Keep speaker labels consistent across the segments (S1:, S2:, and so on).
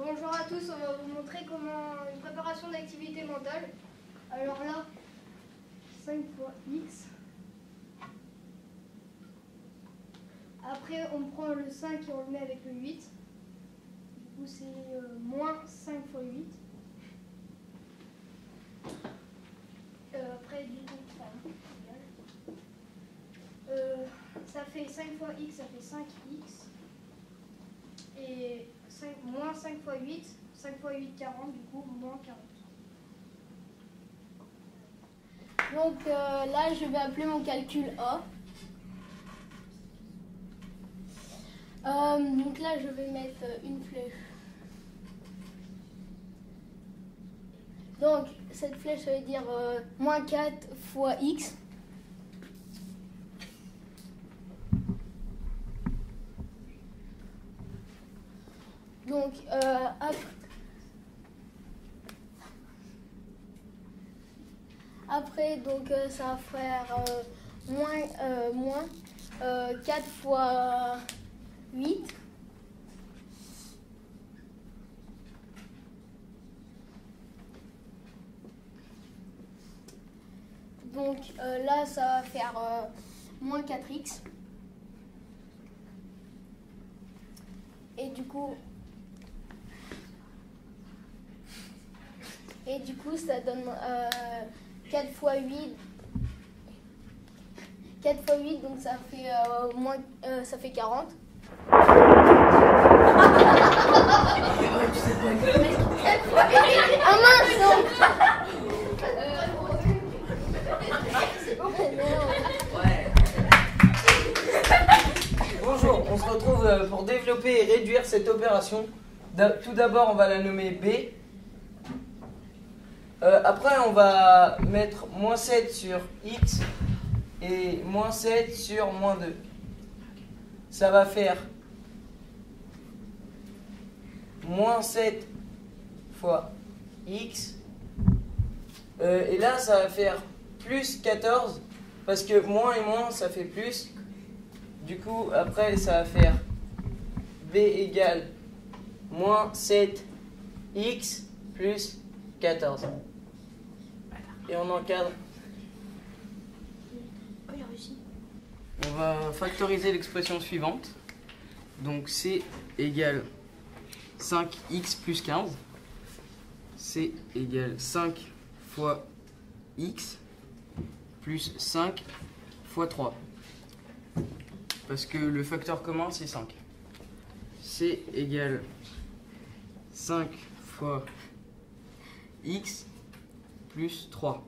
S1: Bonjour à tous, on va vous montrer comment une préparation d'activité mentale. Alors là, 5 fois x. Après, on prend le 5 et on le met avec le 8. Du coup, c'est moins 5 fois 8. Après, du coup, ça fait 5 fois x, ça fait 5x. Et moins 5 fois 8, 5 fois 8, 40, du coup, moins 40.
S2: Donc là, je vais appeler mon calcul A. Donc là, je vais mettre une flèche. Donc, cette flèche, ça veut dire moins 4 fois x. Donc, après donc, ça va faire moins 4 fois 8. Donc là, ça va faire moins 4x. Et du coup, ça donne 4 fois 8. 4 fois 8, donc ça fait 40. Ah mince, non.
S3: Bonjour, on se retrouve pour développer et réduire cette opération. Tout d'abord, on va la nommer B. Après, on va mettre moins 7 sur x et moins 7 sur moins 2. Ça va faire moins 7 fois x. Et là, ça va faire plus 14 parce que moins et moins, ça fait plus. Du coup, après, ça va faire b égale moins 7x plus 14. Et on encadre. On va factoriser l'expression suivante. Donc c égale 5x plus 15. C égale 5 fois x plus 5 fois 3. Parce que le facteur commun, c'est 5. C égale 5 fois x plus 3.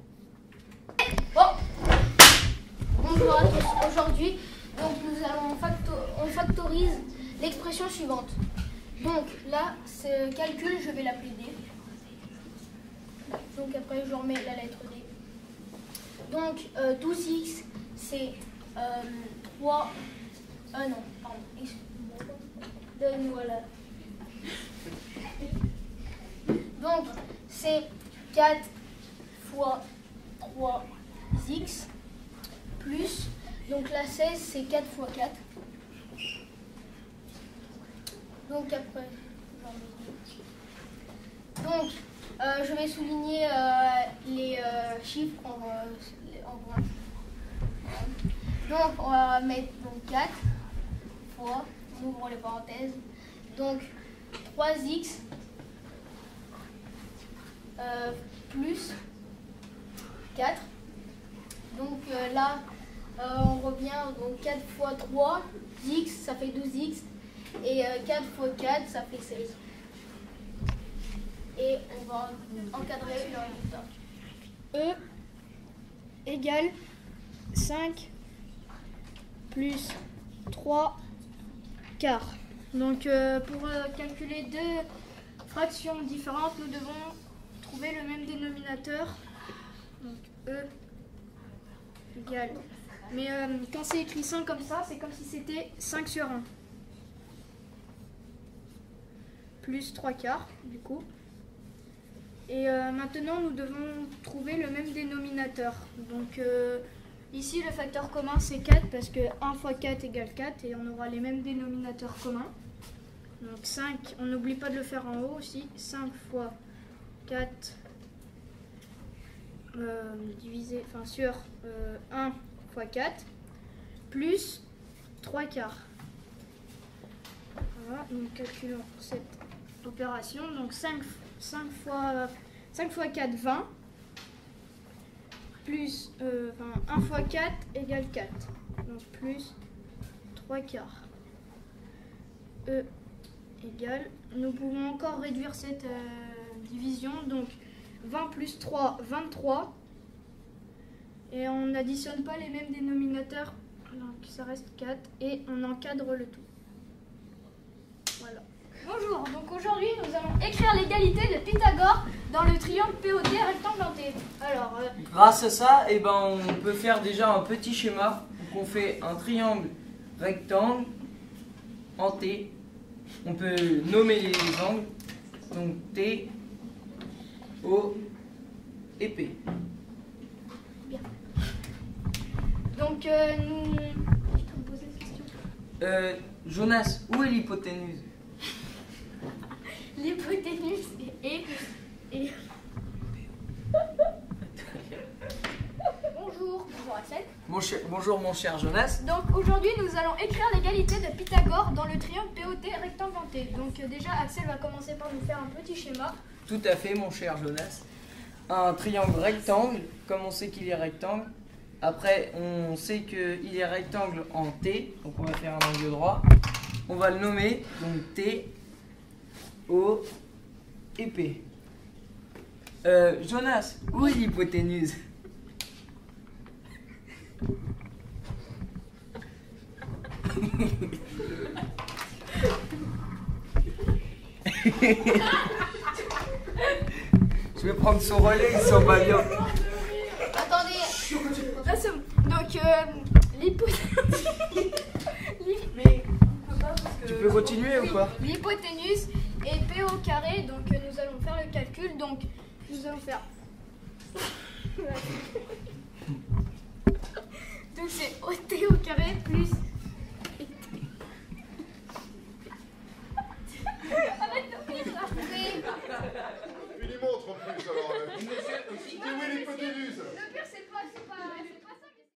S2: Bonjour à tous. Aujourd'hui, on factorise l'expression suivante. Donc là, ce calcul, je vais l'appeler D. Donc après, je remets la lettre D. Donc 12x, c'est 3... non, pardon. Voilà. Donc, c'est 4 fois 3x plus, donc la 16, c'est 4 fois 4. Donc après, donc je vais souligner les chiffres en gros. Donc on va mettre donc 4 fois, on ouvre les parenthèses, donc 3x plus 4. Donc là, on revient, donc 4 fois 3, x, ça fait 12x, et 4 fois 4, ça fait 16. Et on va encadrer le résultat.
S1: E égale 5 plus 3 quarts. Donc pour calculer deux fractions différentes, nous devons trouver le même dénominateur. Donc E égale. Mais quand c'est écrit 5 comme ça, c'est comme si c'était 5 sur 1. Plus 3 quarts, du coup. Et maintenant, nous devons trouver le même dénominateur. Donc ici, le facteur commun, c'est 4 parce que 1 fois 4 égale 4 et on aura les mêmes dénominateurs communs. Donc 5, on n'oublie pas de le faire en haut aussi. 5 fois 4 divisé, enfin sur 1 fois 4 plus 3 quarts. Voilà, donc calculons cette opération. Donc 5 fois 4, 20. Plus 1 fois 4 égale 4. Donc plus 3 quarts. E égale. Nous pouvons encore réduire cette division. Donc 20 plus 3, 23. Et on n'additionne pas les mêmes dénominateurs. Donc ça reste 4. Et on encadre le tout. Voilà.
S2: Bonjour, donc aujourd'hui nous allons écrire l'égalité de Pythagore dans le triangle POD rectangle en T. Alors,
S3: Grâce à ça, eh ben, on peut faire déjà un petit schéma. Donc on fait un triangle rectangle en T. On peut nommer les angles. Donc T, O et P.
S2: bien. Donc nous... Je peux me poser cette question.
S3: Jonas, où est l'hypoténuse?
S2: L'hypoténuse et... Bonjour Axel.
S3: Bonjour mon cher Jonas.
S2: Donc aujourd'hui nous allons écrire l'égalité de Pythagore dans le triangle POT rectangle en T. Donc déjà Axel va commencer par nous faire un petit schéma.
S3: Tout à fait mon cher Jonas. Un triangle rectangle, comme on sait qu'il est rectangle. Après on sait qu'il est rectangle en T, donc on va faire un angle droit. On va le nommer, donc T, O et P. Jonas, où est l'hypoténuse? Je vais prendre son relais, il s'en va bien.
S2: Attendez. Ah, c'est bon. Donc l'hypoténuse... Mais on peut pas parce que...
S3: Tu peux continuer ou pas?
S2: L'hypoténuse est P au carré, donc nous allons faire le calcul. Donc nous allons faire... Donc c'est OT au carré plus